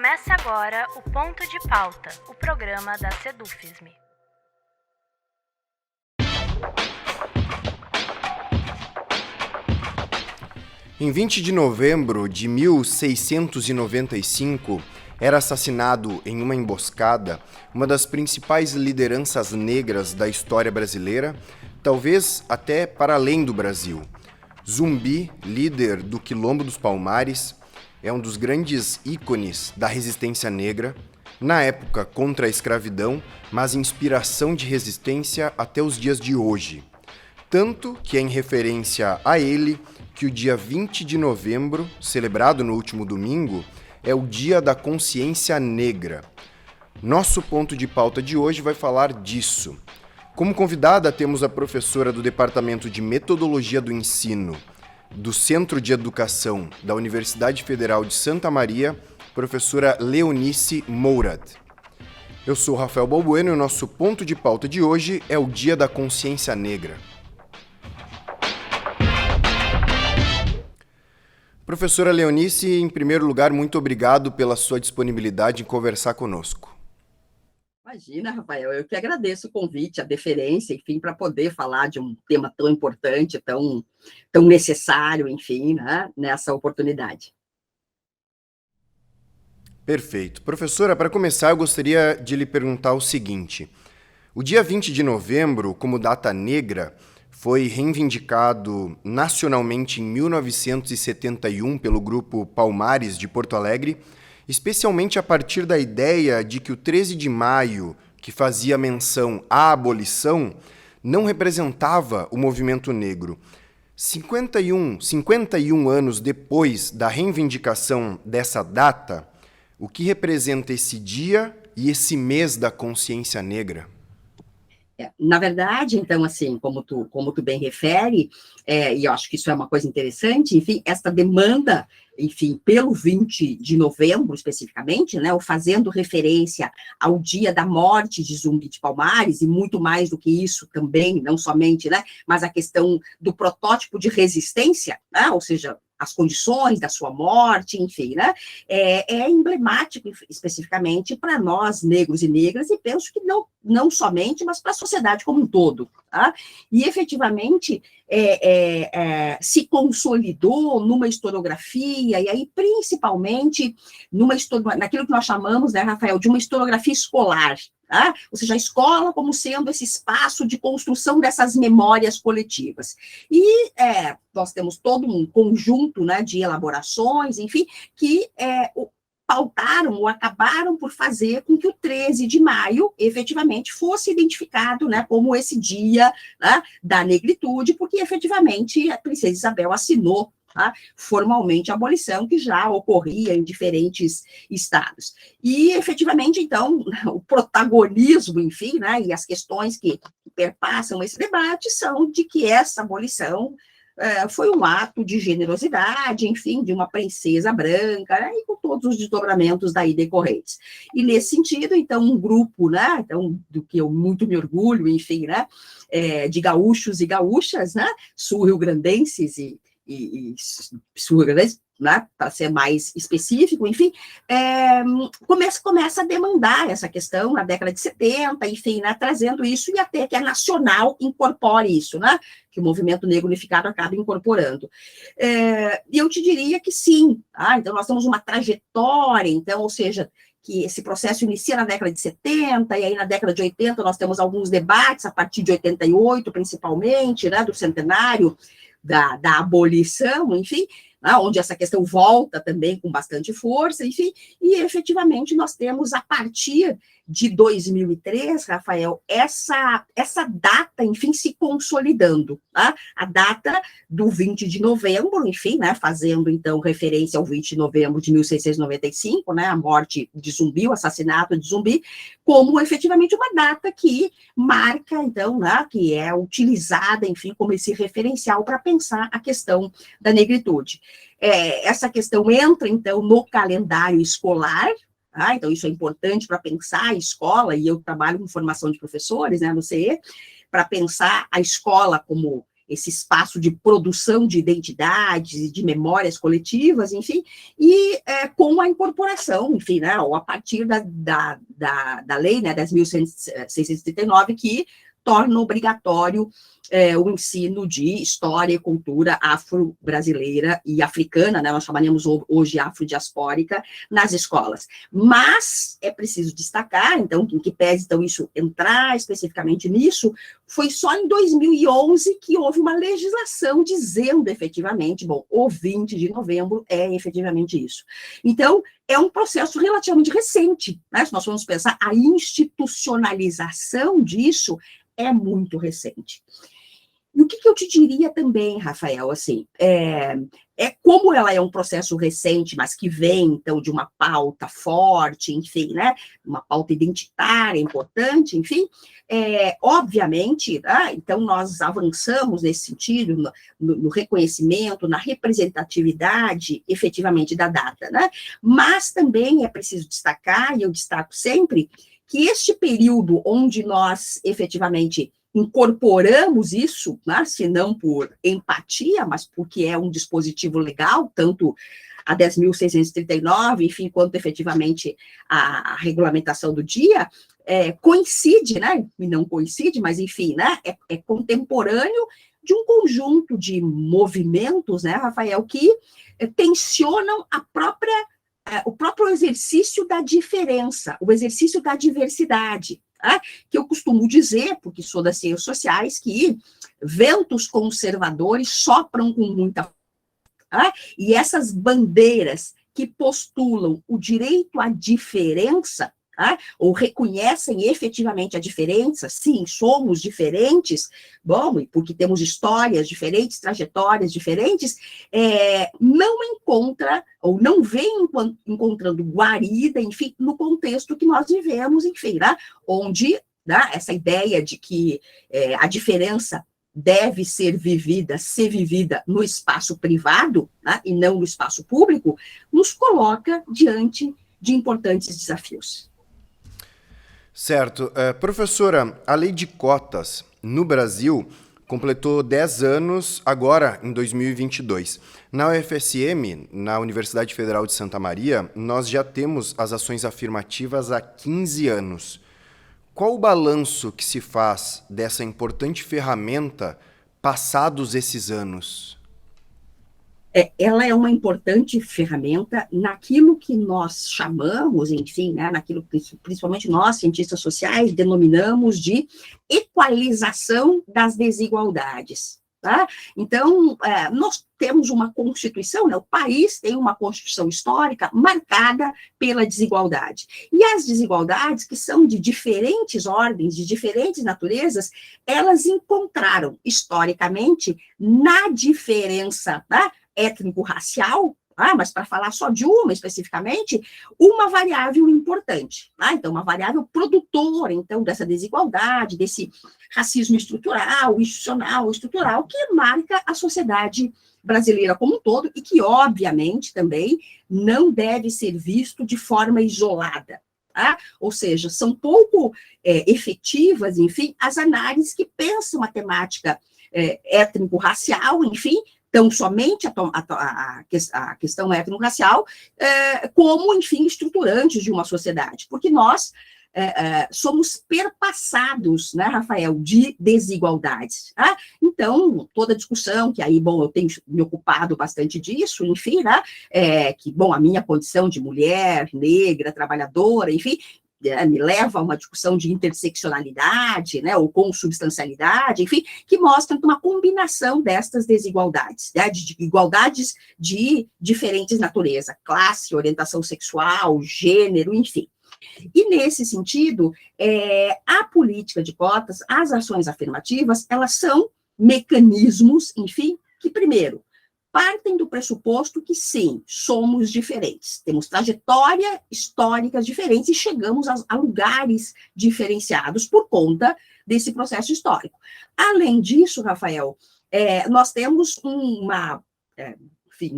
Começa agora o Ponto de Pauta, o programa da Sedufisme. Em 20 de novembro de 1695, era assassinado em uma emboscada uma das principais lideranças negras da história brasileira, talvez até para além do Brasil. Zumbi, líder do Quilombo dos Palmares, é um dos grandes ícones da resistência negra, na época contra a escravidão, mas inspiração de resistência até os dias de hoje. Tanto que é em referência a ele que o dia 20 de novembro, celebrado no último domingo, é o Dia da Consciência Negra. Nosso ponto de pauta de hoje vai falar disso. Como convidada, temos a professora do Departamento de Metodologia do Ensino do Centro de Educação da Universidade Federal de Santa Maria, professora Leonice Mourad. Eu sou Rafael Balbueno e o nosso ponto de pauta de hoje é o Dia da Consciência Negra. Professora Leonice, em primeiro lugar, muito obrigado pela sua disponibilidade em conversar conosco. Imagina, Rafael, eu que agradeço o convite, a deferência, enfim, para poder falar de um tema tão importante, tão necessário, enfim, né, nessa oportunidade. Perfeito. Professora, para começar, eu gostaria de lhe perguntar o seguinte. O dia 20 de novembro, como data negra, foi reivindicado nacionalmente em 1971 pelo Grupo Palmares de Porto Alegre, especialmente a partir da ideia de que o 13 de maio, que fazia menção à abolição, não representava o movimento negro. 51 anos depois da reivindicação dessa data, o que representa esse dia e esse mês da consciência negra? Na verdade, então, assim, como tu bem refere, e eu acho que isso é uma coisa interessante, enfim, esta demanda, enfim, pelo 20 de novembro, especificamente, né, ou fazendo referência ao dia da morte de Zumbi de Palmares, e muito mais do que isso também, não somente, né, mas a questão do protótipo de resistência, né, ou seja, as condições da sua morte, enfim, né, é emblemático especificamente para nós, negros e negras, e penso que não somente, mas para a sociedade como um todo, tá? E efetivamente se consolidou numa historiografia, e aí principalmente naquilo que nós chamamos, né, Rafael, de uma historiografia escolar, tá? Ou seja, a escola como sendo esse espaço de construção dessas memórias coletivas. E nós temos todo um conjunto, né, de elaborações, enfim, que pautaram ou acabaram por fazer com que o 13 de maio, efetivamente, fosse identificado, né, como esse dia, né, da negritude, porque, efetivamente, a princesa Isabel assinou, tá, formalmente a abolição, que já ocorria em diferentes estados. E, efetivamente, então, o protagonismo, enfim, né, e as questões que perpassam esse debate são de que essa abolição foi um ato de generosidade, enfim, de uma princesa branca, né, e com todos os desdobramentos daí decorrentes. E nesse sentido, então, um grupo, né, então, do que eu muito me orgulho, enfim, né, de gaúchos e gaúchas, né, sul-rio-grandenses e sul-rio-grandenses, né, para ser mais específico, enfim, começa a demandar essa questão na década de 70, enfim, né, trazendo isso, e até que a nacional incorpore isso, né, que o movimento negro unificado acaba incorporando. E eu te diria que sim, tá? Então nós temos uma trajetória, então, ou seja, que esse processo inicia na década de 70, e aí na década de 80 nós temos alguns debates, a partir de 88, principalmente, né, do centenário da abolição, enfim, onde essa questão volta também com bastante força, enfim, e efetivamente nós temos, a partir de 2003, Rafael, essa data, enfim, se consolidando, tá? A data do 20 de novembro, enfim, né, fazendo, então, referência ao 20 de novembro de 1695, né, a morte de Zumbi, o assassinato de Zumbi, como efetivamente uma data que marca, então, né, que é utilizada, enfim, como esse referencial para pensar a questão da negritude. Essa questão entra, então, no calendário escolar, tá? Então isso é importante para pensar a escola, e eu trabalho com formação de professores, né, no CE, para pensar a escola como esse espaço de produção de identidades e de memórias coletivas, enfim, e com com a incorporação, enfim, né, ou a partir da lei, né, 10.639, que torna obrigatório o ensino de história e cultura afro-brasileira e africana, né, nós chamaremos hoje afrodiaspórica, nas escolas. Mas é preciso destacar, então, em que pese então, isso entrar especificamente nisso, foi só em 2011 que houve uma legislação dizendo efetivamente, bom, o 20 de novembro é efetivamente isso. Então, é um processo relativamente recente, né? Se nós formos pensar, a institucionalização disso é muito recente. E o que eu te diria também, Rafael, assim, como ela é um processo recente, mas que vem, então, de uma pauta forte, enfim, né, uma pauta identitária importante, enfim, obviamente, né, então nós avançamos nesse sentido, no reconhecimento, na representatividade, efetivamente, da data, né, mas também é preciso destacar, e eu destaco sempre, que este período onde nós, efetivamente, incorporamos isso, né, se não por empatia, mas porque é um dispositivo legal, tanto a 10.639, enfim, quanto efetivamente a regulamentação do dia, coincide, né, e não coincide, mas enfim, né, é contemporâneo de um conjunto de movimentos, né, Rafael, que tensionam o próprio exercício da diferença, o exercício da diversidade, tá? Que eu costumo dizer, porque sou das ciências sociais, que ventos conservadores sopram com muita... Tá? E essas bandeiras que postulam o direito à diferença, tá? Ou reconhecem efetivamente a diferença, sim, somos diferentes, bom, e porque temos histórias diferentes, trajetórias diferentes, não encontra, ou não vem encontrando guarida, enfim, no contexto que nós vivemos, enfim, né? Onde, né, essa ideia de que a diferença deve ser vivida no espaço privado, né, e não no espaço público, nos coloca diante de importantes desafios. Certo. Professora, a lei de cotas no Brasil completou 10 anos agora, em 2022. Na UFSM, na Universidade Federal de Santa Maria, nós já temos as ações afirmativas há 15 anos. Qual o balanço que se faz dessa importante ferramenta passados esses anos? Ela é uma importante ferramenta naquilo que nós chamamos, enfim, né, naquilo que principalmente nós, cientistas sociais, denominamos de equalização das desigualdades. Tá? Então, nós temos uma Constituição, né, o país tem uma Constituição histórica marcada pela desigualdade. E as desigualdades, que são de diferentes ordens, de diferentes naturezas, elas encontraram, historicamente, na diferença, tá, étnico-racial, mas para falar só de uma especificamente, uma variável importante. Então, uma variável produtora, então, dessa desigualdade, desse racismo estrutural, institucional, estrutural, que marca a sociedade brasileira como um todo e que, obviamente, também não deve ser visto de forma isolada. Ou seja, são pouco efetivas, enfim, as análises que pensam a temática étnico-racial, enfim, tão somente a questão étnico-racial como, enfim, estruturantes de uma sociedade, porque nós somos perpassados, né, Rafael, de desigualdades. Tá? Então, toda a discussão, que aí, bom, eu tenho me ocupado bastante disso, enfim, né, que, bom, a minha condição de mulher, negra, trabalhadora, enfim, me leva a uma discussão de interseccionalidade, né, ou consubstancialidade, enfim, que mostra uma combinação destas desigualdades, né, de igualdades de diferentes naturezas, classe, orientação sexual, gênero, enfim. E, nesse sentido, a política de cotas, as ações afirmativas, elas são mecanismos, enfim, que, primeiro, partem do pressuposto que, sim, somos diferentes, temos trajetórias históricas diferentes e chegamos a lugares diferenciados por conta desse processo histórico. Além disso, Rafael, nós temos um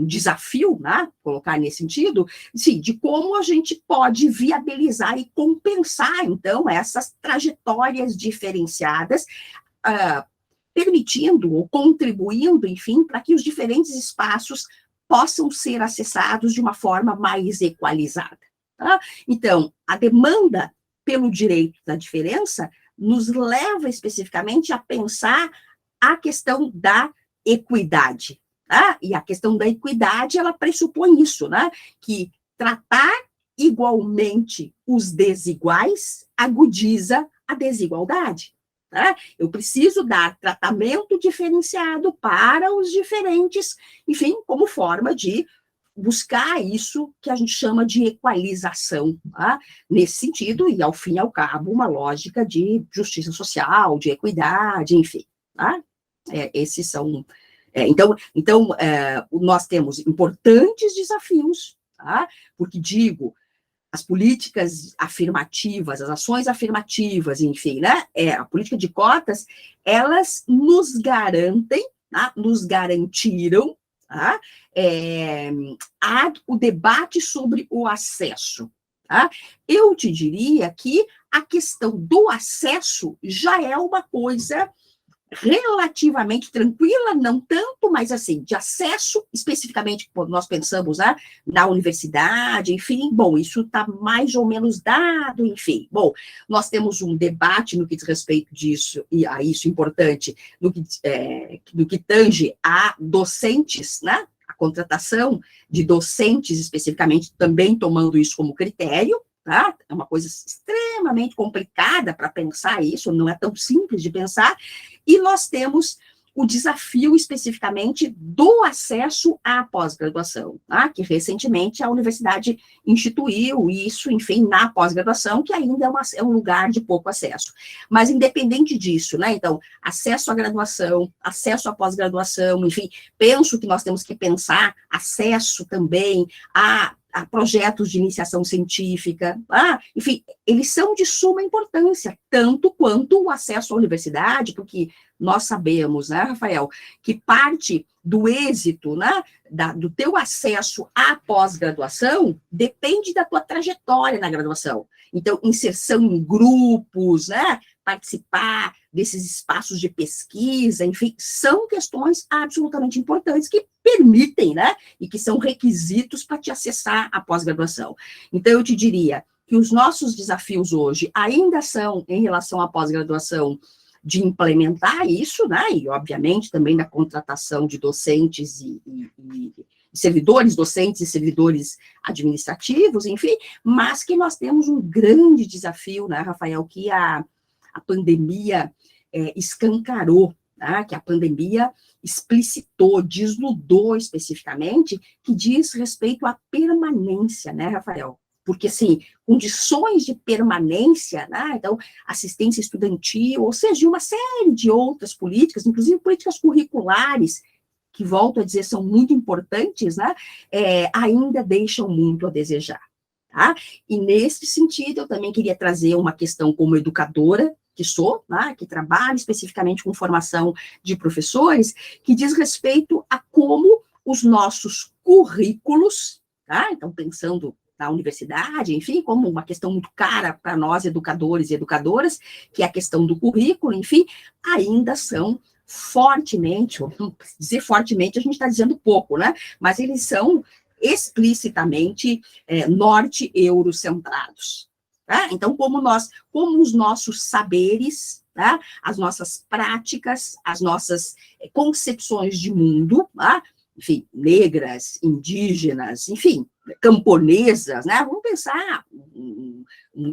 desafio, né, colocar nesse sentido, sim, de como a gente pode viabilizar e compensar, então, essas trajetórias diferenciadas, permitindo ou contribuindo, enfim, para que os diferentes espaços possam ser acessados de uma forma mais equalizada. Tá? Então, a demanda pelo direito da diferença nos leva especificamente a pensar a questão da equidade. Tá? E a questão da equidade, ela pressupõe isso, né? Que tratar igualmente os desiguais agudiza a desigualdade. Tá? Eu preciso dar tratamento diferenciado para os diferentes, enfim, como forma de buscar isso que a gente chama de equalização, tá? Nesse sentido, e ao fim e ao cabo, uma lógica de justiça social, de equidade, enfim. Tá? Esses são... nós temos importantes desafios, tá? Porque, digo, as políticas afirmativas, as ações afirmativas, enfim, né? A política de cotas, elas nos garantem, tá? Nos garantiram, tá? O debate sobre o acesso. Tá? Eu te diria que a questão do acesso já é uma coisa relativamente tranquila, não tanto, mas assim, de acesso, especificamente, quando nós pensamos, né, na universidade, enfim, bom, isso está mais ou menos dado, enfim. Bom, nós temos um debate no que diz respeito disso, e a isso importante, no que tange a docentes, né, a contratação de docentes, especificamente, também tomando isso como critério. Tá? É uma coisa extremamente complicada para pensar isso, não é tão simples de pensar, e nós temos o desafio especificamente do acesso à pós-graduação, tá? Que recentemente a universidade instituiu isso, enfim, na pós-graduação, que ainda é um lugar de pouco acesso. Mas independente disso, né, então, acesso à graduação, acesso à pós-graduação, enfim, penso que nós temos que pensar acesso também a projetos de iniciação científica, enfim, eles são de suma importância, tanto quanto o acesso à universidade, porque nós sabemos, né, Rafael, que parte do êxito, né, do teu acesso à pós-graduação depende da tua trajetória na graduação. Então, inserção em grupos, né, participar desses espaços de pesquisa, enfim, são questões absolutamente importantes que permitem, né, e que são requisitos para te acessar a pós-graduação. Então, eu te diria que os nossos desafios hoje ainda são em relação à pós-graduação de implementar isso, né, e obviamente também da contratação de docentes e servidores docentes e servidores administrativos, enfim, mas que nós temos um grande desafio, né, Rafael, que a pandemia escancarou, tá? Que a pandemia explicitou, desnudou especificamente, que diz respeito à permanência, né, Rafael? Porque, assim, condições de permanência, né? Então, assistência estudantil, ou seja, uma série de outras políticas, inclusive políticas curriculares, que, volto a dizer, são muito importantes, né? Ainda deixam muito a desejar. Tá? E, nesse sentido, eu também queria trazer uma questão como educadora, que sou, né, que trabalho especificamente com formação de professores, que diz respeito a como os nossos currículos, tá? Então, pensando na universidade, enfim, como uma questão muito cara para nós, educadores e educadoras, que é a questão do currículo, enfim, ainda são fortemente, ou não dizer fortemente, a gente está dizendo pouco, né? Mas eles são explicitamente norte-eurocentrados. Tá? Então, como os nossos saberes, tá? As nossas práticas, as nossas concepções de mundo, tá? Enfim, negras, indígenas, enfim, camponesas, né? Vamos pensar,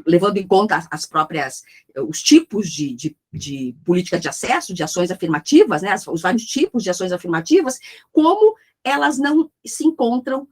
levando em conta os tipos de política de acesso, de ações afirmativas, né? Os vários tipos de ações afirmativas, como elas não se encontram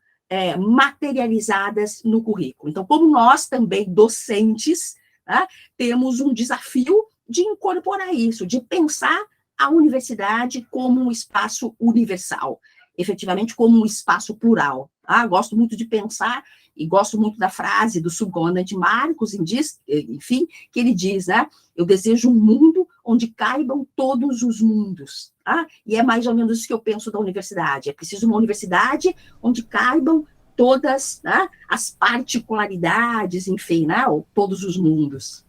materializadas no currículo. Então, como nós também, docentes, tá, temos um desafio de incorporar isso, de pensar a universidade como um espaço universal, efetivamente como um espaço plural. Tá? Gosto muito de pensar, e gosto muito da frase do subcomandante Marcos, enfim, que ele diz, né, eu desejo um mundo onde caibam todos os mundos. Tá? E é mais ou menos isso que eu penso da universidade. É preciso uma universidade onde caibam todas, né, as particularidades, enfim, né, ou todos os mundos.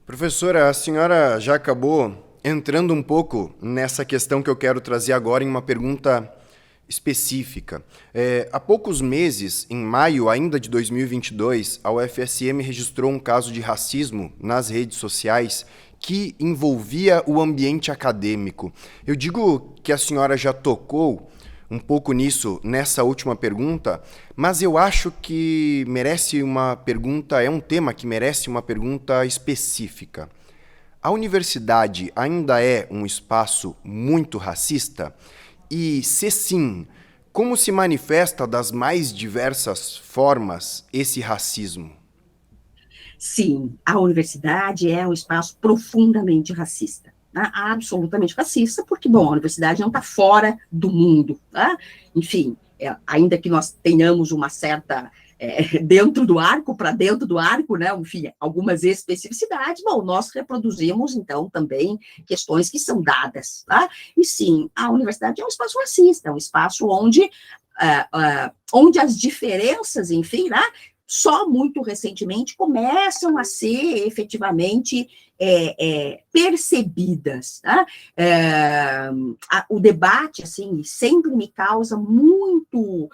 Professora, a senhora já acabou entrando um pouco nessa questão que eu quero trazer agora em uma pergunta específica. Há poucos meses, em maio ainda de 2022, a UFSM registrou um caso de racismo nas redes sociais que envolvia o ambiente acadêmico. Eu digo que a senhora já tocou um pouco nisso nessa última pergunta, mas eu acho que merece uma pergunta, é um tema que merece uma pergunta específica. A universidade ainda é um espaço muito racista? E, se sim, como se manifesta das mais diversas formas esse racismo? Sim, a universidade é um espaço profundamente racista, né? Absolutamente racista, porque, bom, a universidade não está fora do mundo, né? Enfim, ainda que nós tenhamos uma certa, dentro do arco, para dentro do arco, né? Enfim, algumas especificidades, bom, nós reproduzimos, então, também questões que são dadas, tá? E sim, a universidade é um espaço racista, é um espaço onde as diferenças, enfim, né? Só muito recentemente começam a ser efetivamente percebidas. Tá? O debate, assim, sempre me causa muito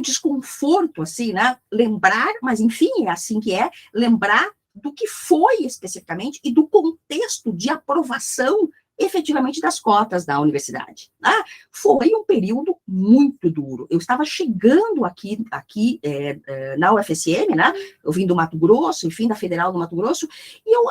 desconforto, assim, né? Lembrar, mas enfim, é assim que é, lembrar do que foi especificamente e do contexto de aprovação efetivamente das cotas da universidade. Tá? Foi um período muito duro. Eu estava chegando aqui na UFSM, né? Eu vim do Mato Grosso, enfim, da Federal do Mato Grosso, e eu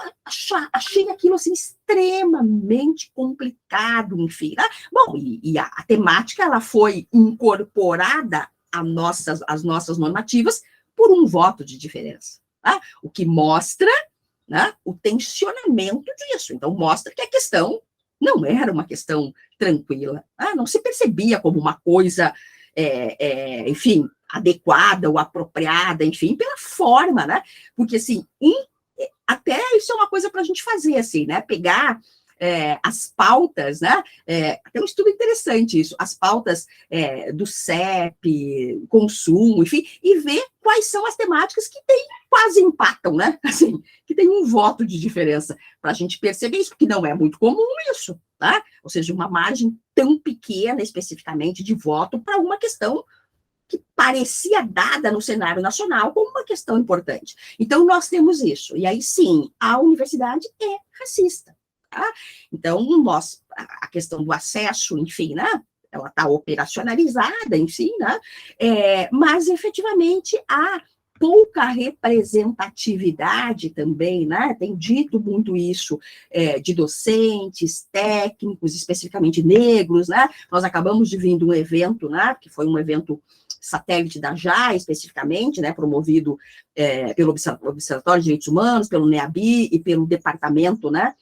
achei aquilo assim extremamente complicado, enfim. Né? Bom, e a temática ela foi incorporada às nossas normativas por um voto de diferença. Tá? O que mostra, né, o tensionamento disso. Então, mostra que a questão não era uma questão tranquila, não se percebia como uma coisa, enfim, adequada ou apropriada, enfim, pela forma, né? Porque, assim, até isso é uma coisa para a gente fazer, assim, né? Pegar as pautas, né? Tem um estudo interessante isso, as pautas do CEP, consumo, enfim, e ver quais são as temáticas que quase empatam, né? Assim, que tem um voto de diferença, para a gente perceber isso, porque não é muito comum isso, tá? Ou seja, uma margem tão pequena, especificamente, de voto para uma questão que parecia dada no cenário nacional como uma questão importante. Então, nós temos isso. E aí, sim, a universidade é racista. Tá? Então, a questão do acesso, enfim, né? Ela está operacionalizada, enfim, né? Mas, efetivamente, há pouca representatividade também, né? Tem dito muito isso de docentes, técnicos, especificamente negros, né? Nós acabamos de vir de um evento, né? Que foi um evento satélite da JAI, especificamente, né? Promovido pelo Observatório de Direitos Humanos, pelo NEABI e pelo Departamento, né?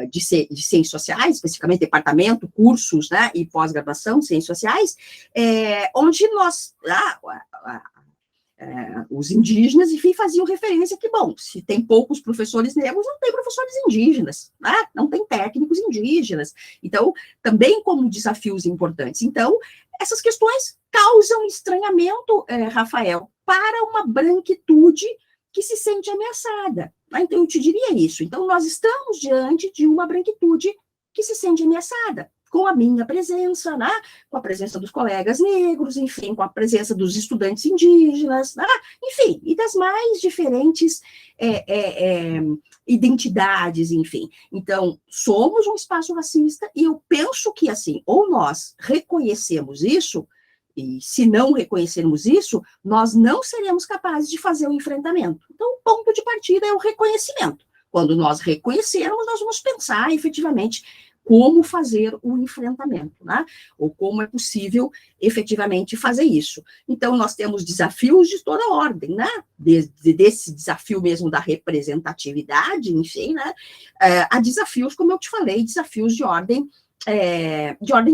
De Ciências Sociais, especificamente departamento, cursos, né, e pós-graduação de Ciências Sociais, onde os indígenas, enfim, faziam referência que, bom, se tem poucos professores negros, não tem professores indígenas, né? Não tem técnicos indígenas. Então, também como desafios importantes. Então, essas questões causam estranhamento, Rafael, para uma branquitude que se sente ameaçada. Então, eu te diria isso. Então, nós estamos diante de uma branquitude que se sente ameaçada, com a minha presença, né? Com a presença dos colegas negros, enfim, com a presença dos estudantes indígenas, né? Enfim, e das mais diferentes identidades, enfim. Então, somos um espaço racista e eu penso que, assim, ou nós reconhecemos isso, e se não reconhecermos isso, nós não seremos capazes de fazer o enfrentamento. Então, o ponto de partida é o reconhecimento. Quando nós reconhecermos, nós vamos pensar efetivamente como fazer o enfrentamento, né? Ou como é possível efetivamente fazer isso. Então, nós temos desafios de toda ordem, né? Desse desafio mesmo da representatividade, enfim, né? Há desafios, como eu te falei, desafios de ordem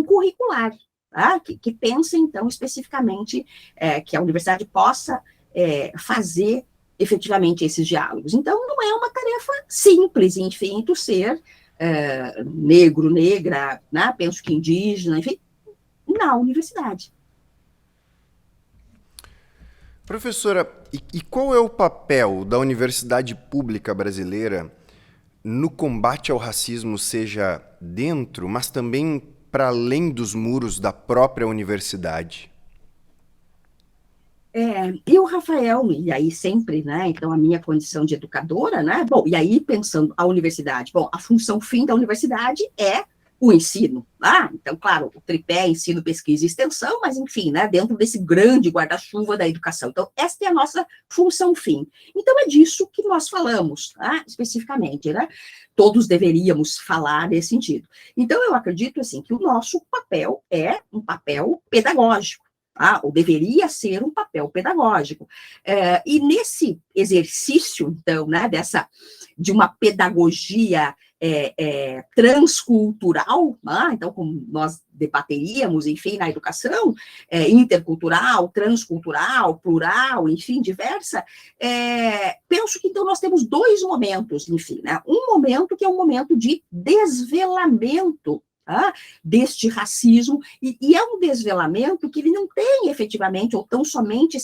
curricular, tá? Que pensa, então, especificamente que a universidade possa fazer efetivamente esses diálogos. Então, não é uma tarefa simples, enfim, tu ser negro, negra, né? Penso que indígena, enfim, na universidade. Professora, e qual é o papel da universidade pública brasileira no combate ao racismo, seja dentro, mas também para além dos muros da própria universidade? Eu, Rafael, e aí sempre, né, então a minha condição de educadora, né, bom, e aí pensando a universidade, bom, a função fim da universidade é o ensino, então, claro, o tripé, ensino, pesquisa e extensão, mas enfim, né, dentro desse grande guarda-chuva da educação, então, esta é a nossa função fim, então é disso que nós falamos, especificamente, né, todos deveríamos falar nesse sentido, então eu acredito, assim, que o nosso papel é um papel pedagógico, ou deveria ser um papel pedagógico. E nesse exercício, então, né, de uma pedagogia transcultural, então, como nós debateríamos, enfim, na educação, intercultural, transcultural, plural, enfim, diversa, penso que, então, nós temos dois momentos, enfim, né, um momento que é um momento de desvelamento deste racismo, e é um desvelamento que ele não tem efetivamente, ou tão somente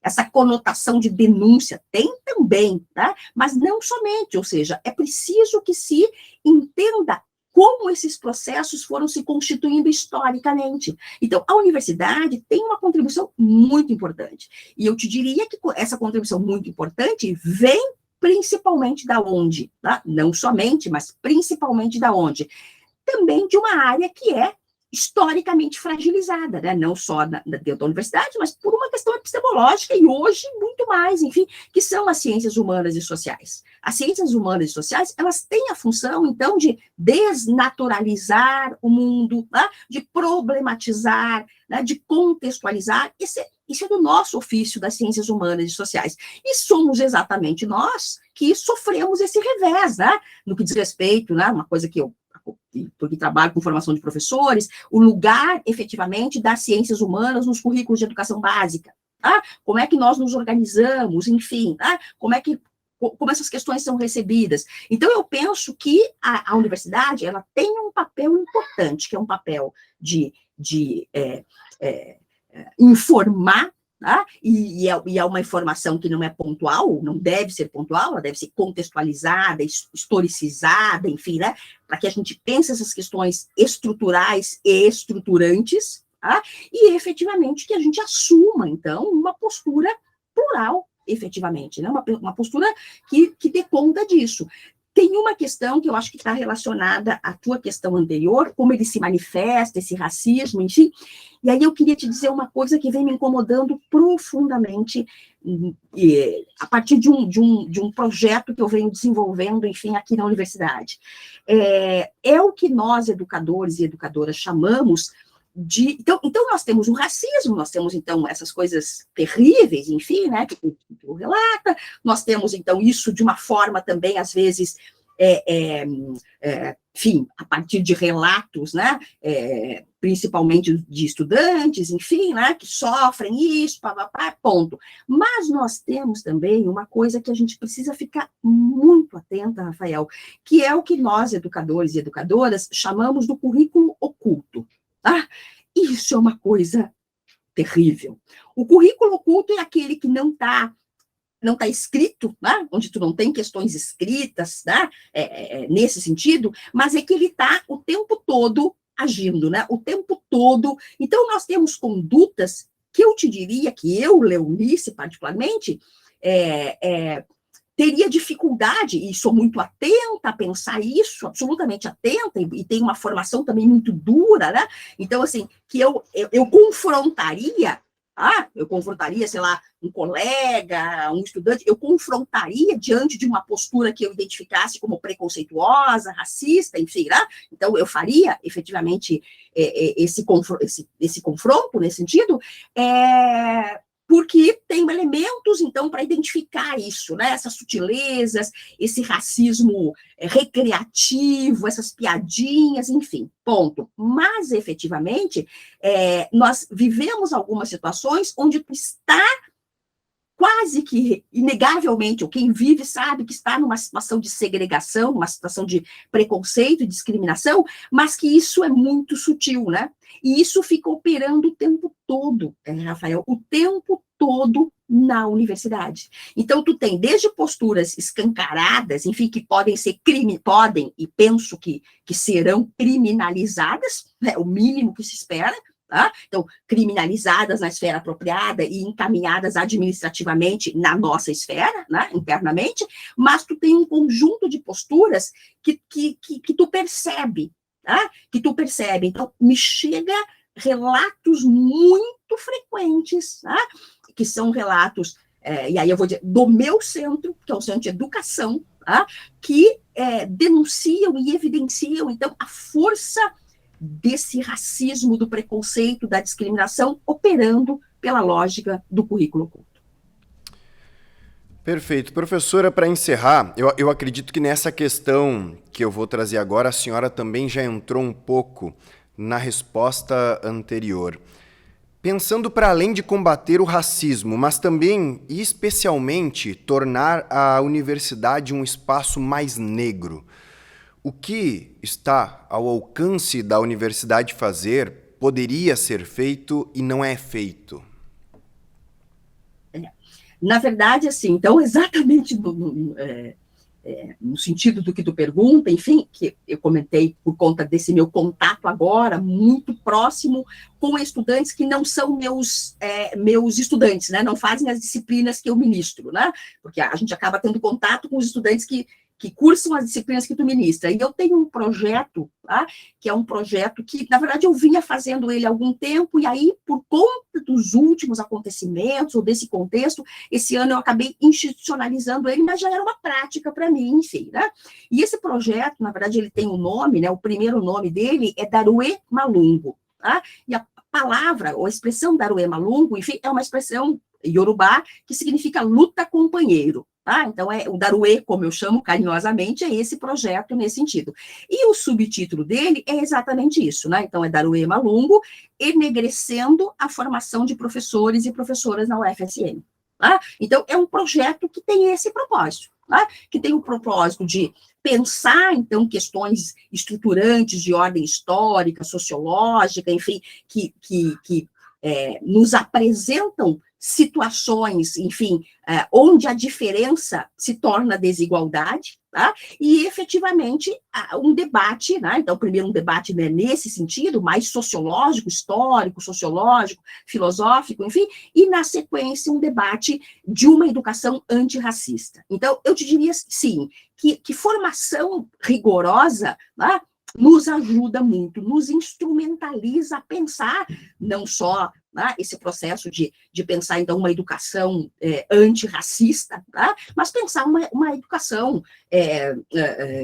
essa conotação de denúncia, tem também, mas não somente, ou seja, é preciso que se entenda como esses processos foram se constituindo historicamente. Então, a universidade tem uma contribuição muito importante, e eu te diria que essa contribuição muito importante vem principalmente da onde? Não somente, mas principalmente da onde? Também de uma área que é historicamente fragilizada, né? Não só dentro da universidade, mas por uma questão epistemológica e hoje muito mais, enfim, que são as ciências humanas e sociais. As ciências humanas e sociais, elas têm a função, então, de desnaturalizar o mundo, de problematizar, de contextualizar. Isso é do nosso ofício das ciências humanas e sociais. E somos exatamente nós que sofremos esse revés, no que diz respeito, uma coisa que porque trabalho com formação de professores, o lugar, efetivamente, das ciências humanas nos currículos de educação básica. Como é que nós nos organizamos, enfim, como essas questões são recebidas. Então, eu penso que a universidade, ela tem um papel importante, que é um papel de informar, e é uma informação que não é pontual, não deve ser pontual, ela deve ser contextualizada, historicizada, enfim, para que a gente pense essas questões estruturais e estruturantes, e efetivamente que a gente assuma, então, uma postura plural, efetivamente, uma postura que dê conta disso. Tem uma questão que eu acho que está relacionada à tua questão anterior, como ele se manifesta, esse racismo, enfim, e aí eu queria te dizer uma coisa que vem me incomodando profundamente, a partir de um projeto que eu venho desenvolvendo, enfim, aqui na universidade. É o que nós, educadores e educadoras, chamamos de... Então, nós temos o racismo, nós temos, então, essas coisas terríveis, enfim, que tu relata, nós temos, então, isso de uma forma também, às vezes, enfim, a partir de relatos, principalmente de estudantes, enfim, que sofrem isso, ponto. Mas nós temos também uma coisa que a gente precisa ficar muito atenta, Rafael, que é o que nós, educadores e educadoras, chamamos do currículo oculto. Isso é uma coisa terrível. O currículo oculto é aquele que não está escrito, onde tu não tem questões escritas, nesse sentido, mas é que ele está o tempo todo agindo, o tempo todo. Então, nós temos condutas que eu te diria que eu, Leonice, particularmente, teria dificuldade, e sou muito atenta a pensar isso, absolutamente atenta, e tenho uma formação também muito dura, Então, assim, que eu confrontaria, sei lá, um colega, um estudante, eu confrontaria diante de uma postura que eu identificasse como preconceituosa, racista, enfim, Então, eu faria, efetivamente, esse confronto, nesse sentido, porque tem elementos, então, para identificar isso, essas sutilezas, esse racismo recreativo, essas piadinhas, enfim, ponto. Mas, efetivamente, nós vivemos algumas situações onde tu está quase que, inegavelmente, ou quem vive sabe que está numa situação de segregação, uma situação de preconceito e discriminação, mas que isso é muito sutil, E isso fica operando o tempo todo, Rafael, o tempo todo na universidade. Então, tu tem desde posturas escancaradas, enfim, que podem ser podem, e penso que serão criminalizadas, é o mínimo que se espera, tá? Então, criminalizadas na esfera apropriada e encaminhadas administrativamente na nossa esfera, né, internamente, mas tu tem um conjunto de posturas que tu percebe, tá? Que tu percebe. Então, me chega relatos muito frequentes, tá? Que são relatos, e aí eu vou dizer, do meu centro, que é o Centro de Educação, tá? Que denunciam e evidenciam, então, a força desse racismo, do preconceito, da discriminação, operando pela lógica do currículo oculto. Perfeito. Professora, para encerrar, eu acredito que nessa questão que eu vou trazer agora, a senhora também já entrou um pouco na resposta anterior. Pensando para além de combater o racismo, mas também e especialmente tornar a universidade um espaço mais negro, o que está ao alcance da universidade fazer poderia ser feito e não é feito? Na verdade, assim, então, exatamente no sentido do que tu pergunta, enfim, que eu comentei por conta desse meu contato agora, muito próximo com estudantes que não são meus estudantes, né, não fazem as disciplinas que eu ministro, né, porque a gente acaba tendo contato com os estudantes que cursam as disciplinas que tu ministra. E eu tenho um projeto, tá? Que é um projeto que, na verdade, eu vinha fazendo ele há algum tempo, e aí, por conta dos últimos acontecimentos, ou desse contexto, esse ano eu acabei institucionalizando ele, mas já era uma prática para mim, enfim, né? E esse projeto, na verdade, ele tem um nome, né? O primeiro nome dele é Darué Malungo, tá? E a palavra, ou a expressão Darué Malungo, enfim, é uma expressão iorubá que significa luta companheiro. Ah, então, o Darué, como eu chamo carinhosamente, é esse projeto nesse sentido. E o subtítulo dele é exatamente isso, né? Então, é Darué Malungo, enegrecendo a formação de professores e professoras na UFSM. Tá? Então, é um projeto que tem esse propósito, tá? Que tem o propósito de pensar, então, questões estruturantes de ordem histórica, sociológica, enfim, que nos apresentam situações, enfim, onde a diferença se torna desigualdade, tá? E efetivamente um debate, né? Então, primeiro um debate, né, nesse sentido, mais sociológico, histórico, sociológico, filosófico, enfim, e na sequência um debate de uma educação antirracista. Então, eu te diria, sim, que formação rigorosa, né, nos ajuda muito, nos instrumentaliza a pensar não só, né, esse processo de pensar, então, uma educação antirracista, tá? Mas pensar uma educação,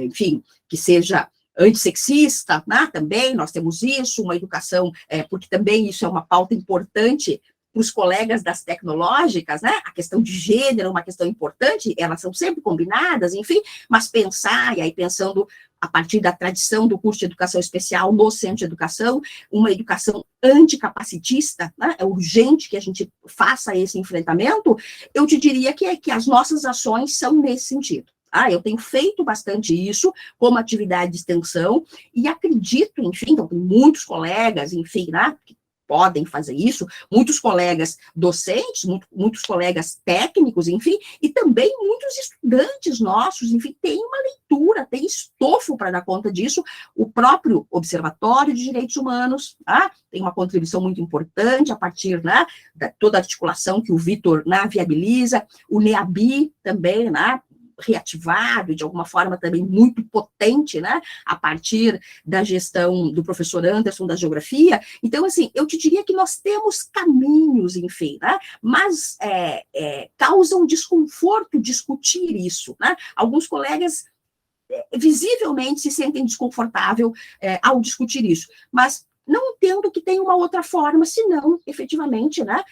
enfim, que seja antissexista, né? Também nós temos isso, uma educação, porque também isso é uma pauta importante para os colegas das tecnológicas, né? A questão de gênero é uma questão importante, elas são sempre combinadas, enfim, mas pensar, e aí pensando a partir da tradição do curso de educação especial no centro de educação, uma educação anticapacitista, né? É urgente que a gente faça esse enfrentamento, eu te diria que as nossas ações são nesse sentido. Eu tenho feito bastante isso como atividade de extensão e acredito, enfim, então, tem muitos colegas, enfim, né, que podem fazer isso, muitos colegas docentes, muitos colegas técnicos, enfim, e também muitos estudantes nossos, enfim, tem uma leitura, tem estofo para dar conta disso, o próprio Observatório de Direitos Humanos, tá? Tem uma contribuição muito importante a partir, né, da toda a articulação que o Vitor, né, viabiliza, o NEABI também, né, reativado, de alguma forma também muito potente, né, a partir da gestão do professor Anderson da Geografia. Então, assim, eu te diria que nós temos caminhos, enfim, né, mas causa um desconforto discutir isso, né, alguns colegas visivelmente se sentem desconfortável ao discutir isso, mas não entendo que tem uma outra forma, senão, efetivamente, né,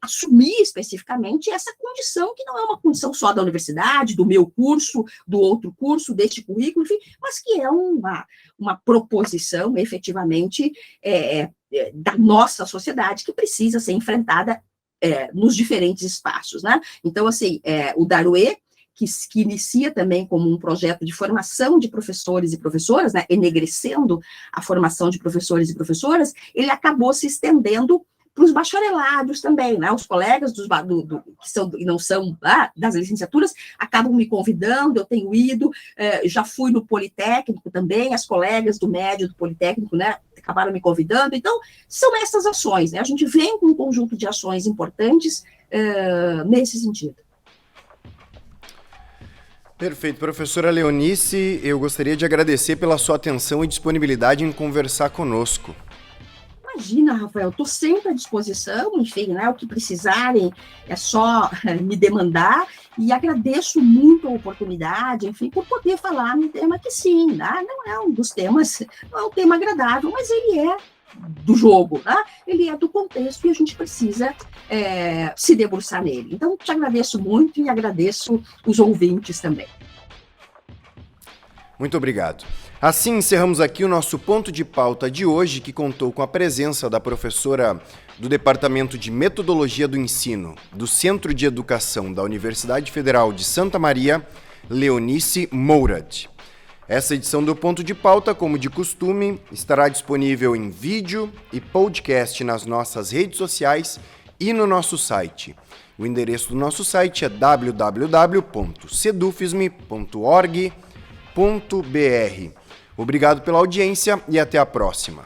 assumir especificamente essa condição, que não é uma condição só da universidade, do meu curso, do outro curso, deste currículo, enfim, mas que é uma proposição, efetivamente, da nossa sociedade, que precisa ser enfrentada nos diferentes espaços, né? Então, assim, o Darué, que inicia também como um projeto de formação de professores e professoras, né, enegrecendo a formação de professores e professoras, ele acabou se estendendo para os bacharelados também, né? Os colegas que não são das licenciaturas acabam me convidando, eu tenho ido, já fui no Politécnico também, as colegas do médio do Politécnico, né, acabaram me convidando. Então, são essas ações, né? A gente vem com um conjunto de ações importantes nesse sentido. Perfeito. Professora Leonice, eu gostaria de agradecer pela sua atenção e disponibilidade em conversar conosco. Imagina, Rafael, estou sempre à disposição, enfim, né, o que precisarem é só me demandar, e agradeço muito a oportunidade, enfim, por poder falar num tema que sim, né, não é um dos temas, não é um tema agradável, mas ele é do jogo, né? Ele é do contexto e a gente precisa se debruçar nele. Então, te agradeço muito e agradeço os ouvintes também. Muito obrigado. Assim encerramos aqui o nosso ponto de pauta de hoje, que contou com a presença da professora do Departamento de Metodologia do Ensino do Centro de Educação da Universidade Federal de Santa Maria, Leonice Mourad. Essa edição do Ponto de Pauta, como de costume, estará disponível em vídeo e podcast nas nossas redes sociais e no nosso site. O endereço do nosso site é www.cedufisme.org.br. Obrigado pela audiência e até a próxima.